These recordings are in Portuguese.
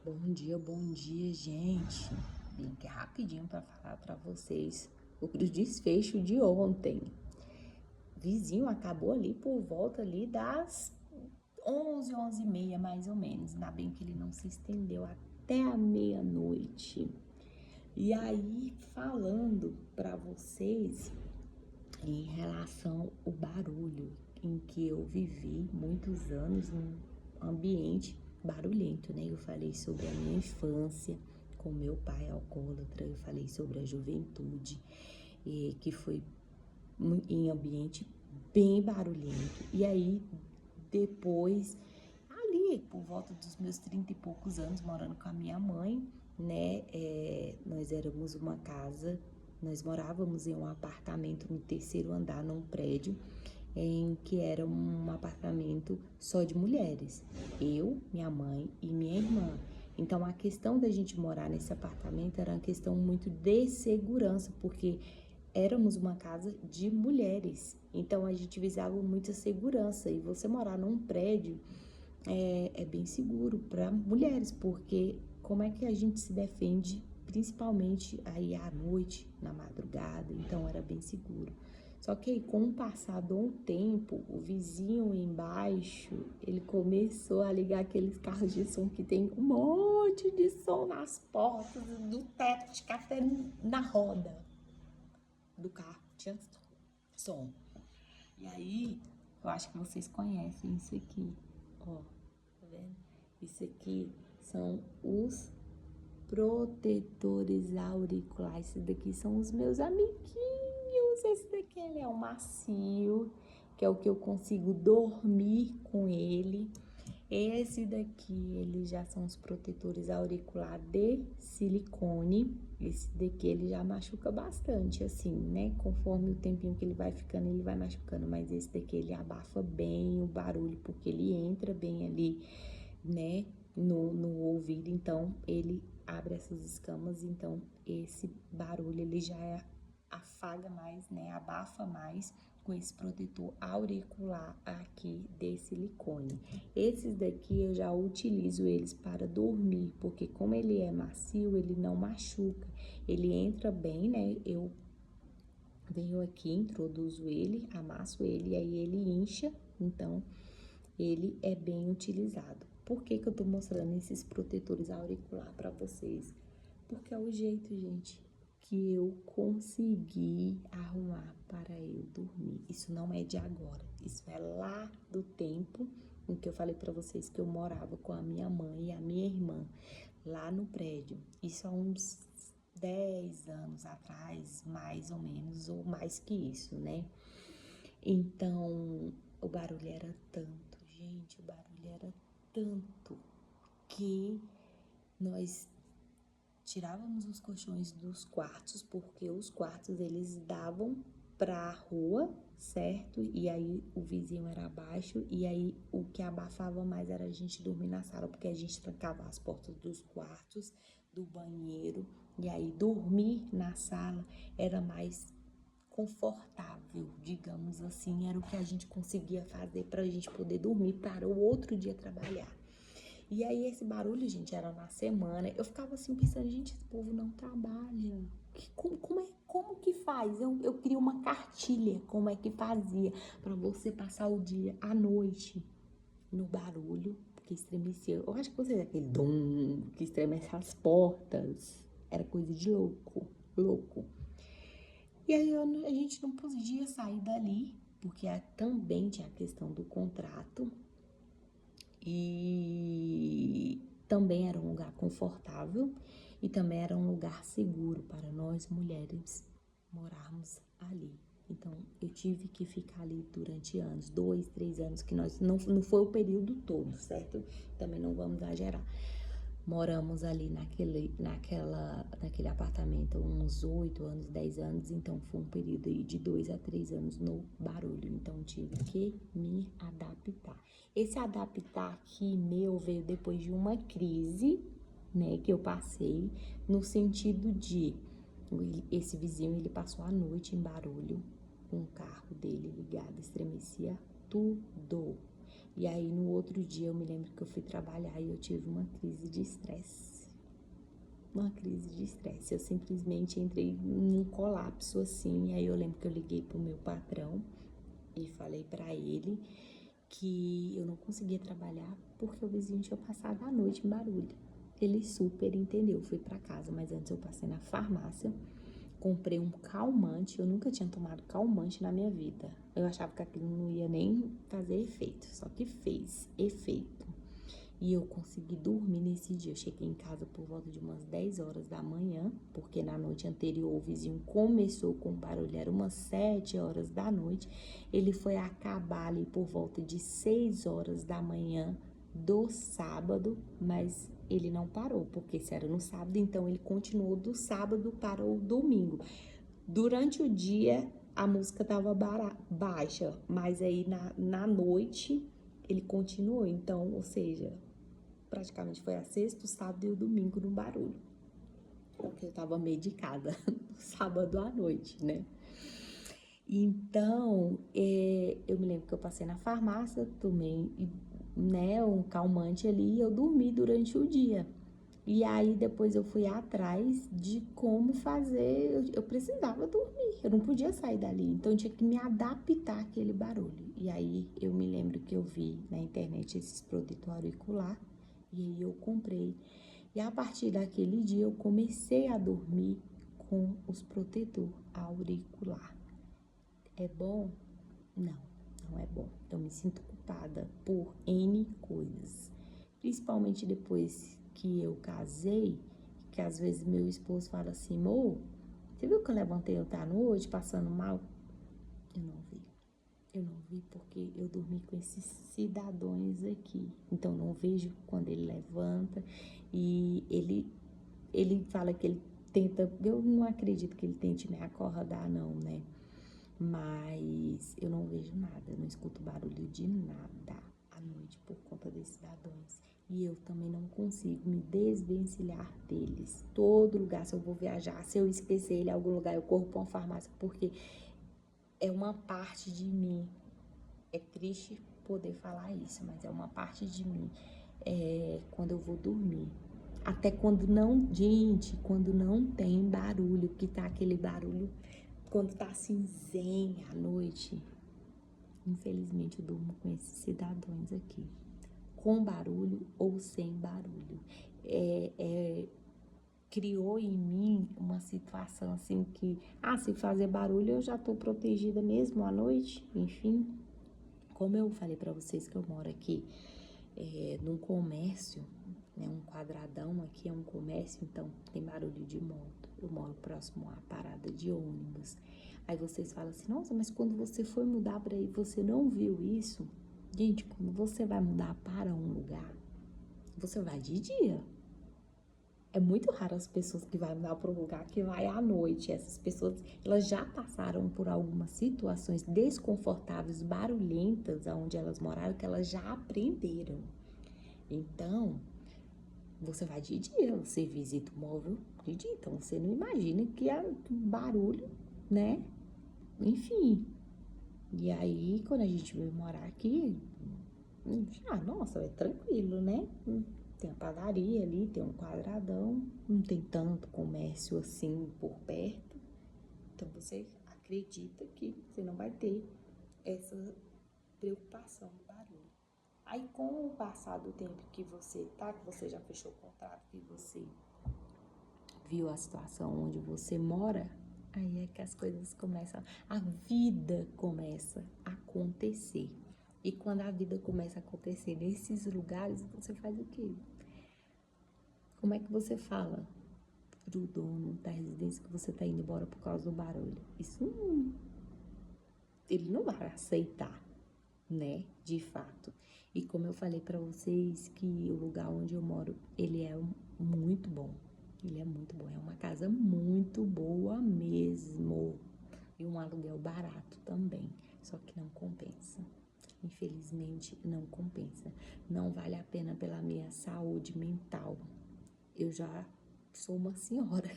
Bom dia, gente. Vim aqui rapidinho para falar para vocês sobre o desfecho de ontem. O vizinho acabou ali por volta ali das 11h mais ou menos. Ainda bem que ele não se estendeu até a meia-noite. E aí, falando para vocês em relação ao barulho em que eu vivi muitos anos num ambiente barulhento, né? Eu falei sobre a minha infância com meu pai alcoólatra, eu falei sobre a juventude, que foi em ambiente bem barulhento. E aí, depois, ali, por volta dos meus 30 e poucos anos, morando com a minha mãe, né? Nós morávamos em um apartamento no terceiro andar, num prédio, em que era um apartamento só de mulheres. Eu, minha mãe e minha irmã. Então, a questão da gente morar nesse apartamento era uma questão muito de segurança, porque éramos uma casa de mulheres. Então, a gente visava muita segurança. E você morar num prédio é bem seguro para mulheres, porque como é que a gente se defende, principalmente aí à noite, na madrugada? Então, era bem seguro. Só que aí, com o passar do tempo, o vizinho embaixo, ele começou a ligar aqueles carros de som que tem um monte de som nas portas, do teto, de café na roda do carro, tinha som. E aí, eu acho que vocês conhecem isso aqui, ó, tá vendo? Isso aqui são os protetores auriculares. Esse daqui são os meus amiguinhos. Esse daqui ele é o macio, que é o que eu consigo dormir com ele. Esse daqui, eles já são os protetores auricular de silicone. Esse daqui, ele já machuca bastante, assim, né? Conforme o tempinho que ele vai ficando, ele vai machucando. Mas esse daqui, ele abafa bem o barulho, porque ele entra bem ali, né? No ouvido, então, ele abre essas escamas. Então, esse barulho, ele já afaga mais, né? Abafa mais com esse protetor auricular aqui de silicone. Esses daqui eu já utilizo eles para dormir, porque como ele é macio, ele não machuca. Ele entra bem, né? Eu venho aqui, introduzo ele, amasso ele e aí ele incha, então ele é bem utilizado. Por que que eu tô mostrando esses protetores auricular para vocês? Porque é o jeito, gente, que eu consegui arrumar para eu dormir. Isso não é de agora, isso é lá do tempo em que eu falei para vocês que eu morava com a minha mãe e a minha irmã lá no prédio. Isso há uns 10 anos atrás, mais ou menos, ou mais que isso, né? Então, o barulho era tanto, gente, o barulho era tanto que nós tirávamos os colchões dos quartos, porque os quartos eles davam pra rua, certo? E aí o vizinho era abaixo, e aí o que abafava mais era a gente dormir na sala, porque a gente trancava as portas dos quartos, do banheiro, e aí dormir na sala era mais confortável, digamos assim, era o que a gente conseguia fazer pra gente poder dormir para o outro dia trabalhar. E aí esse barulho, gente, era na semana. Eu ficava assim pensando, gente, esse povo não trabalha. Como que faz? Eu queria uma cartilha, como é que fazia para você passar o dia à noite no barulho que estremecia. Eu acho que você aquele dom que estremece as portas. Era coisa de louco, louco. E aí a gente não podia sair dali, porque também tinha a questão do contrato. E também era um lugar confortável e também era um lugar seguro para nós mulheres morarmos ali. Então, eu tive que ficar ali durante anos, 2, 3 anos, que nós não foi o período todo, certo? Também não vamos exagerar. Moramos ali naquele apartamento uns 8 anos, 10 anos, então foi um período aí de 2 a 3 anos no barulho, então tive que me adaptar. Esse adaptar aqui meu veio depois de uma crise, né, que eu passei, no sentido de esse vizinho, ele passou a noite em barulho, com o carro dele ligado, estremecia tudo. E aí, no outro dia, eu me lembro que eu fui trabalhar e eu tive uma crise de estresse. Uma crise de estresse. Eu simplesmente entrei num colapso, assim. E aí, eu lembro que eu liguei pro meu patrão e falei pra ele que eu não conseguia trabalhar porque o vizinho tinha passado a noite em barulho. Ele super entendeu, fui pra casa, mas antes eu passei na farmácia, comprei um calmante. Eu nunca tinha tomado calmante na minha vida. Eu achava que aquilo não ia nem fazer efeito, só que fez efeito. E eu consegui dormir nesse dia. Eu cheguei em casa por volta de umas 10 horas da manhã, porque na noite anterior o vizinho começou com barulho, era umas 7 horas da noite. Ele foi acabar ali por volta de 6 horas da manhã do sábado, mas ele não parou, porque se era no sábado, então ele continuou do sábado para o domingo. Durante o dia, a música tava baixa, mas aí na noite ele continuou. Então, ou seja, praticamente foi a sexta, o sábado e o domingo no barulho. Porque eu tava medicada no sábado à noite, né? Então, eu me lembro que eu passei na farmácia, tomei, né, um calmante ali e eu dormi durante o dia. E aí depois eu fui atrás de como fazer, eu precisava dormir, eu não podia sair dali, então eu tinha que me adaptar àquele barulho. E aí eu me lembro que eu vi na internet esses produtos auricular e aí eu comprei. E a partir daquele dia eu comecei a dormir com os protetor auricular. É bom? Não, não é bom. Eu me sinto culpada por N coisas. Principalmente depois que eu casei, que às vezes meu esposo fala assim, amor, você viu que eu levantei ontem à noite passando mal? Eu não vi. Eu não vi porque eu dormi com esses cidadãos aqui. Então não vejo quando ele levanta e ele fala que ele tenta, eu não acredito que ele tente me acordar não, né? Mas eu não vejo nada, eu não escuto barulho de nada à noite por conta desses cidadãos. E eu também não consigo me desvencilhar deles. Todo lugar, se eu vou viajar, se eu esquecer ele em algum lugar, eu corro para uma farmácia, porque é uma parte de mim. É triste poder falar isso, mas é uma parte de mim. Quando eu vou dormir. Até quando não, gente, quando não tem barulho, que tá aquele barulho, quando tá cinzenha à noite, infelizmente eu durmo com esses cidadãos aqui. Com barulho ou sem barulho. Criou em mim uma situação assim que, se fazer barulho eu já tô protegida mesmo à noite, enfim. Como eu falei pra vocês que eu moro aqui num comércio, né, um quadradão aqui é um comércio, então tem barulho de moto. Eu moro próximo à parada de ônibus. Aí vocês falam assim, nossa, mas quando você foi mudar para aí, você não viu isso? Gente, quando você vai mudar para um lugar, você vai de dia. É muito raro as pessoas que vão mudar para um lugar que vai à noite. Essas pessoas, elas já passaram por algumas situações desconfortáveis, barulhentas, onde elas moraram, que elas já aprenderam. Então, você vai de dia, você visita o móvel de dia, então você não imagina que é barulho, né? Enfim. E aí, quando a gente veio morar aqui, nossa, é tranquilo, né? Tem a padaria ali, tem um quadradão, não tem tanto comércio assim por perto. Então você acredita que você não vai ter essa preocupação do barulho. Aí, com o passar do tempo que você que você já fechou o contrato, que você viu a situação onde você mora, aí é que as coisas começam, a vida começa a acontecer. E quando a vida começa a acontecer nesses lugares, você faz o quê? Como é que você fala pro dono da residência que você tá indo embora por causa do barulho? Isso não, ele não vai aceitar, né? De fato. E como eu falei pra vocês que o lugar onde eu moro, ele é muito bom. Ele é muito bom. É uma casa muito boa mesmo. E um aluguel barato também. Só que não compensa. Infelizmente, não compensa. Não vale a pena pela minha saúde mental. Eu já sou uma senhora.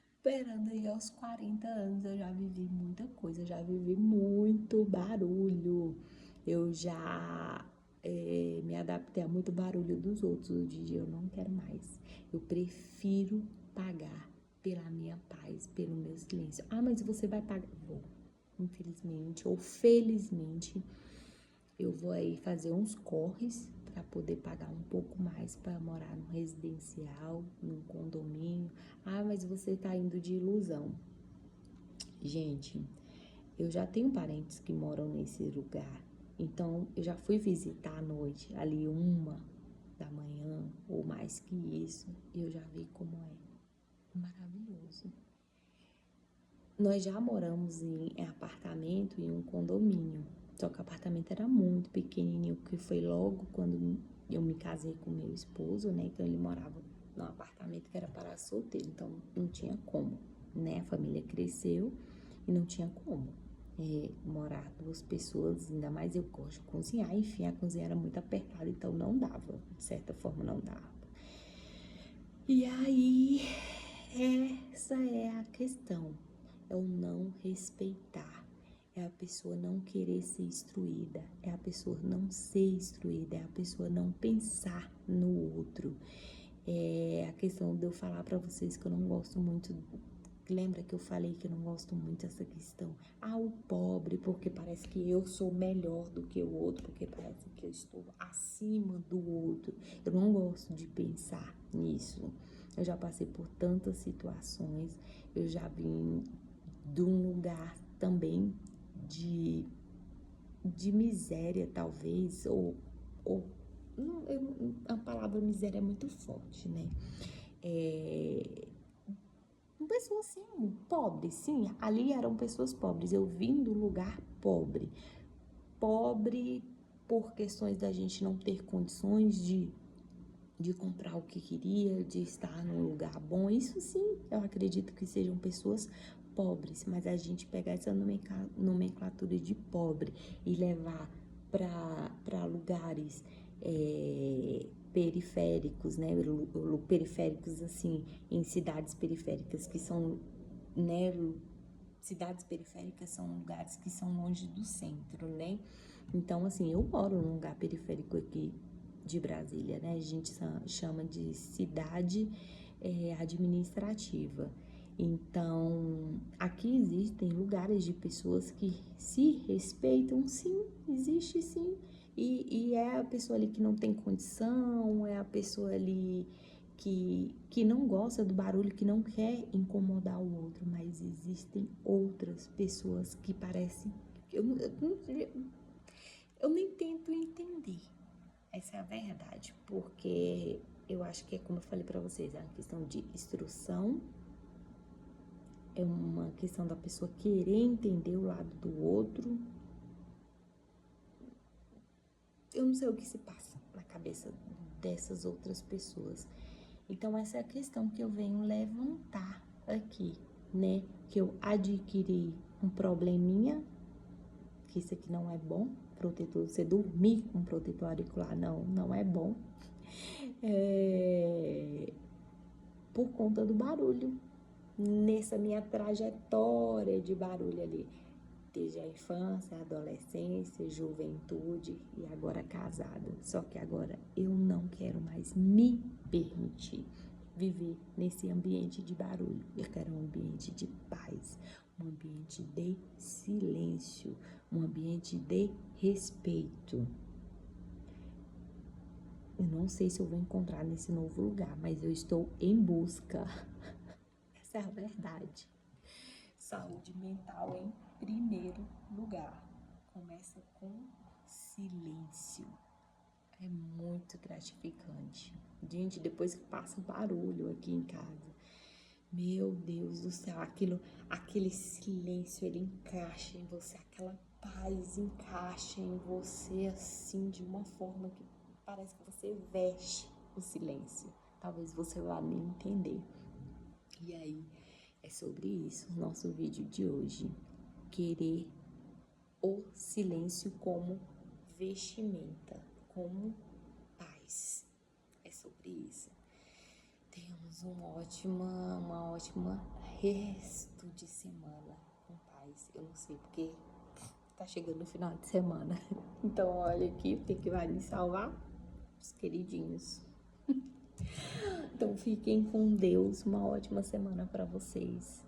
Esperando aí aos 40 anos, eu já vivi muita coisa. Já vivi muito barulho. Eu já me adaptei a muito barulho dos outros. Hoje em dia eu não quero mais. Eu prefiro pagar pela minha paz, pelo meu silêncio. Ah, mas você vai pagar? Vou. Infelizmente ou felizmente, eu vou aí fazer uns corres para poder pagar um pouco mais para morar no residencial, num condomínio. Ah, mas você tá indo de ilusão. Gente, eu já tenho parentes que moram nesse lugar. Então, eu já fui visitar à noite, ali 1 da manhã ou mais que isso, e eu já vi como é maravilhoso. Nós já moramos em apartamento, em um condomínio, só que o apartamento era muito pequenininho, porque foi logo quando eu me casei com meu esposo, né? Então ele morava num apartamento que era para solteiro, então não tinha como, né? A família cresceu e não tinha como morar 2 pessoas, ainda mais eu gosto de cozinhar, enfim, a cozinha era muito apertada, então não dava, de certa forma não dava. E aí, essa é a questão, é o não respeitar, é a pessoa não querer ser instruída, é a pessoa não ser instruída, é a pessoa não pensar no outro. É a questão de eu falar pra vocês que eu não gosto muito. Lembra que eu falei que eu não gosto muito dessa questão? Ah, o pobre, porque parece que eu sou melhor do que o outro, porque parece que eu estou acima do outro. Eu não gosto de pensar nisso. Eu já passei por tantas situações, eu já vim de um lugar também de miséria, talvez, ou não, a palavra miséria é muito forte, né? Pessoas assim, pobres, sim, ali eram pessoas pobres. Eu vim do lugar pobre. Pobre por questões da gente não ter condições de comprar o que queria, de estar num lugar bom. Isso sim, eu acredito que sejam pessoas pobres, mas a gente pegar essa nomenclatura de pobre e levar para lugares periféricos, né? Periféricos, assim, em cidades periféricas que são, né? Cidades periféricas são lugares que são longe do centro, né? Então, assim, eu moro num lugar periférico aqui de Brasília, né? A gente chama de cidade administrativa. Então, aqui existem lugares de pessoas que se respeitam, sim, existe sim. E é a pessoa ali que não tem condição, é a pessoa ali que não gosta do barulho, que não quer incomodar o outro, mas existem outras pessoas que parecem. Eu nem tento entender. Essa é a verdade, porque eu acho que é como eu falei pra vocês, é uma questão de instrução, é uma questão da pessoa querer entender o lado do outro. Eu não sei o que se passa na cabeça dessas outras pessoas. Então essa é a questão que eu venho levantar aqui, né? Que eu adquiri um probleminha, que isso aqui não é bom, protetor, você dormir com protetor auricular, não é bom. Por conta do barulho, nessa minha trajetória de barulho ali, desde a infância, a adolescência, juventude e agora casada. Só que agora eu não quero mais me permitir viver nesse ambiente de barulho. Eu quero um ambiente de paz, um ambiente de silêncio, um ambiente de respeito. Eu não sei se eu vou encontrar nesse novo lugar, mas eu estou em busca. Essa é a verdade. Saúde mental em primeiro lugar. Começa com silêncio. É muito gratificante. Gente, depois que passa barulho aqui em casa, meu Deus do céu, aquele silêncio, ele encaixa em você, aquela paz encaixa em você assim, de uma forma que parece que você veste o silêncio. Talvez você vá me entender. E aí, é sobre isso o nosso vídeo de hoje. Querer o silêncio como vestimenta, como paz. É sobre isso. Tenhamos uma ótima resto de semana com paz. Eu não sei porque tá chegando o final de semana. Então, olha aqui o que vai me salvar. Os queridinhos. Então, fiquem com Deus. Uma ótima semana pra vocês.